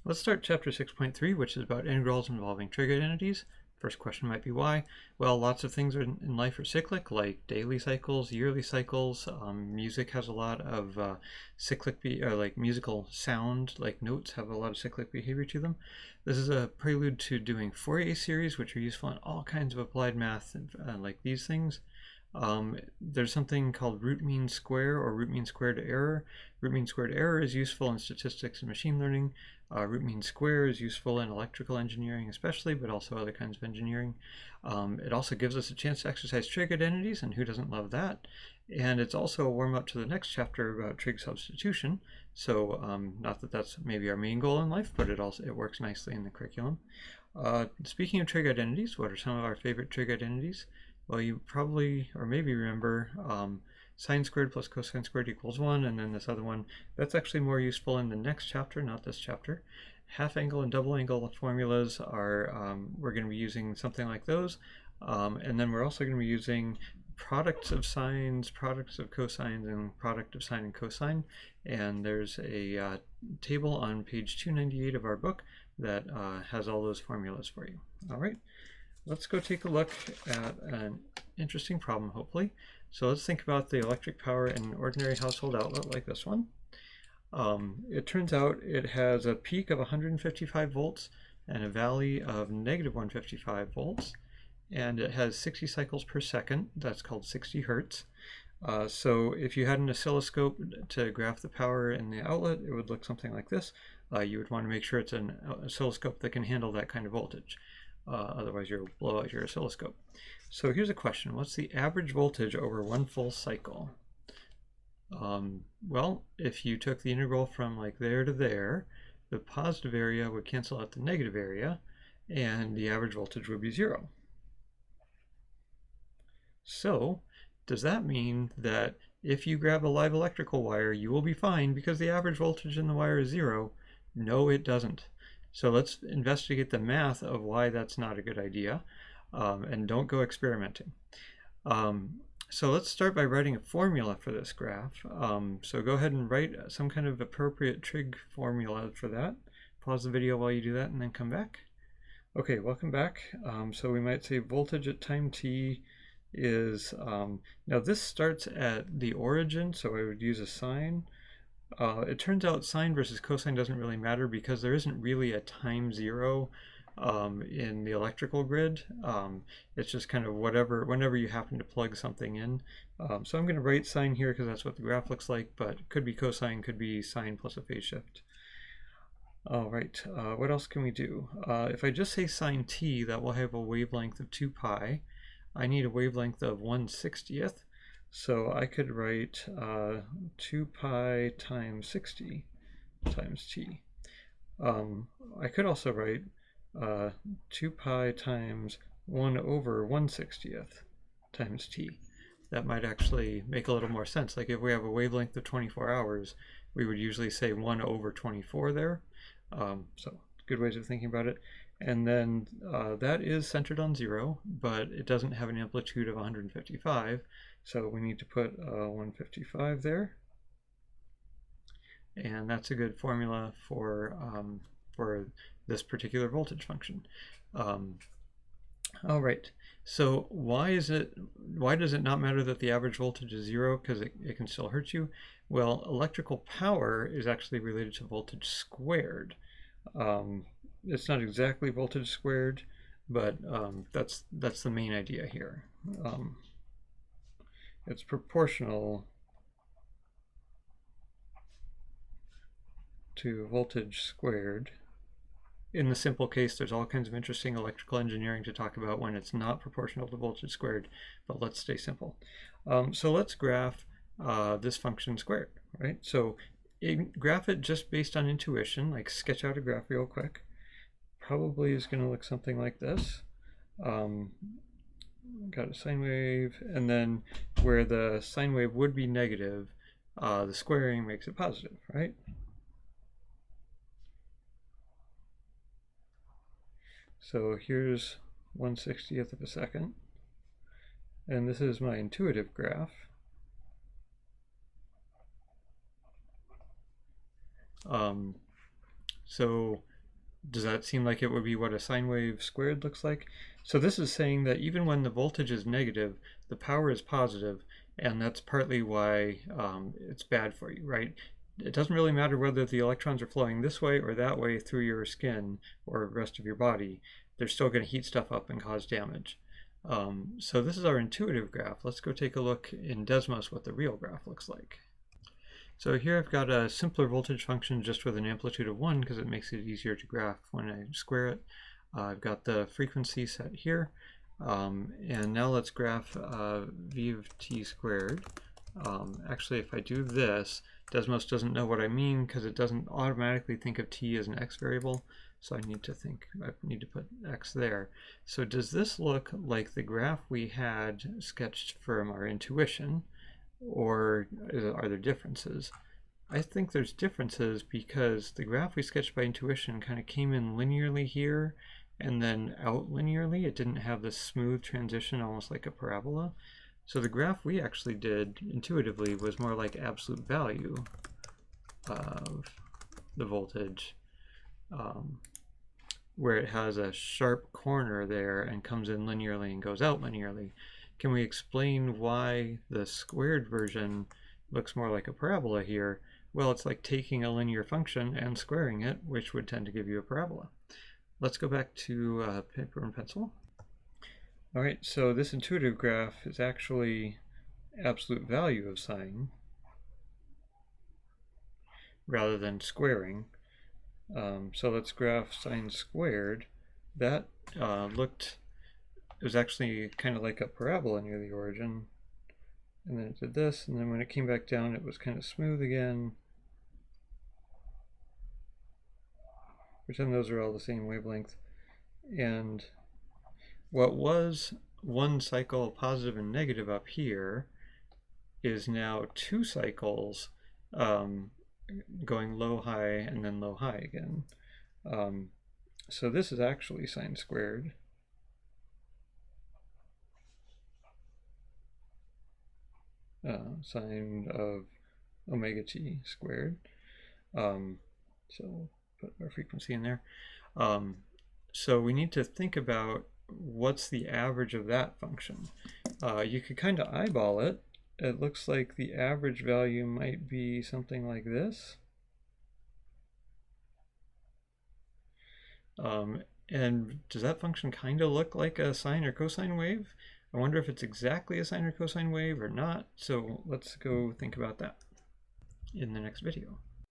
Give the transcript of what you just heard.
Let's start chapter 6.3, which is about integrals involving trig identities. First question might be why. Well, lots of things in life are cyclic, like daily cycles, yearly cycles. Music has a lot of cyclic, like musical sound, like notes have a lot of cyclic behavior to them. This is a prelude to doing Fourier series, which are useful in all kinds of applied math, like these things. There's something called root mean square or root mean squared error. Root mean squared error is useful in statistics and machine learning. Root mean square is useful in electrical engineering especially, but also other kinds of engineering. It also gives us a chance to exercise trig identities, and who doesn't love that? And it's also a warm-up to the next chapter about trig substitution. So not that that's maybe our main goal in life, but it works nicely in the curriculum. Speaking of trig identities, what are some of our favorite trig identities? Well, you probably, or maybe remember, sine squared plus cosine squared equals 1, and then this other one. That's actually more useful in the next chapter, not this chapter. Half angle and double angle formulas are, we're going to be using something like those. And then we're also going to be using products of sines, products of cosines, and product of sine and cosine. And there's a table on page 298 of our book that has all those formulas for you. All right. Let's go take a look at an interesting problem, hopefully. So let's think about the electric power in an ordinary household outlet like this one. It turns out it has a peak of 155 volts and a valley of negative 155 volts, and it has 60 cycles per second. That's called 60 hertz. So if you had an oscilloscope to graph the power in the outlet, it would look something like this. You would want to make sure it's an oscilloscope that can handle that kind of voltage. Otherwise you'll blow out your oscilloscope. So here's a question. What's the average voltage over one full cycle? Well, if you took the integral from like there to there, the positive area would cancel out the negative area, and the average voltage would be 0. So does that mean that if you grab a live electrical wire, you will be fine because the average voltage in the wire is 0? No, it doesn't. So let's investigate the math of why that's not a good idea, and don't go experimenting. So let's start by writing a formula for this graph. So go ahead and write some kind of appropriate trig formula for that. Pause the video while you do that and then come back. Okay, welcome back. So we might say voltage at time t is, now this starts at the origin, so I would use a sine. It turns out sine versus cosine doesn't really matter because there isn't really a time 0 in the electrical grid. It's just kind of whenever you happen to plug something in. So I'm going to write sine here because that's what the graph looks like, but it could be cosine, could be sine plus a phase shift. All right, what else can we do? If I just say sine t, that will have a wavelength of 2 pi. I need a wavelength of 1/60th. So I could write 2 pi times 60 times t. I could also write 2 pi times 1 over 1/60th times t. That might actually make a little more sense. Like if we have a wavelength of 24 hours, we would usually say 1 over 24 there. So good ways of thinking about it. And then that is centered on 0, but it doesn't have an amplitude of 155. So we need to put 155 there. And that's a good formula for this particular voltage function. All right, so why does it not matter that the average voltage is 0? Because it can still hurt you. Well, electrical power is actually related to voltage squared. It's not exactly voltage squared, but that's the main idea here. It's proportional to voltage squared. In the simple case, there's all kinds of interesting electrical engineering to talk about when it's not proportional to voltage squared, but let's stay simple. So let's graph this function squared, right? So graph it just based on intuition, like sketch out a graph real quick. Probably is going to look something like this. Got a sine wave, and then where the sine wave would be negative, the squaring makes it positive, right? So here's 1/60th of a second, and this is my intuitive graph. So Does that seem like it would be what a sine wave squared looks like? So this is saying that even when the voltage is negative, the power is positive, and that's partly why it's bad for you, right? It doesn't really matter whether the electrons are flowing this way or that way through your skin or the rest of your body. They're still going to heat stuff up and cause damage. So this is our intuitive graph. Let's go take a look in Desmos what the real graph looks like. So here I've got a simpler voltage function just with an amplitude of 1 because it makes it easier to graph when I square it. I've got the frequency set here. And now let's graph v of t squared. Actually, if I do this, Desmos doesn't know what I mean because it doesn't automatically think of t as an x variable. So I need to put x there. So does this look like the graph we had sketched from our intuition, or are there differences? I think there's differences because the graph we sketched by intuition kind of came in linearly here and then out linearly. It didn't have this smooth transition, almost like a parabola. So the graph we actually did intuitively was more like absolute value of the voltage, where it has a sharp corner there and comes in linearly and goes out linearly. Can we explain why the squared version looks more like a parabola here? Well, it's like taking a linear function and squaring it, which would tend to give you a parabola. Let's go back to paper and pencil. All right, so this intuitive graph is actually absolute value of sine rather than squaring. So let's graph sine squared. That it was actually kind of like a parabola near the origin. And then it did this, and then when it came back down, it was kind of smooth again. Pretend those are all the same wavelength. And what was one cycle positive and negative up here is now two cycles going low, high, and then low, high again. So this is actually sine squared. Sine of omega t squared. So put our frequency in there. So we need to think about what's the average of that function. You could kind of eyeball it. It looks like the average value might be something like this. And does that function kind of look like a sine or cosine wave? I wonder if it's exactly a sine or cosine wave or not. So let's go think about that in the next video.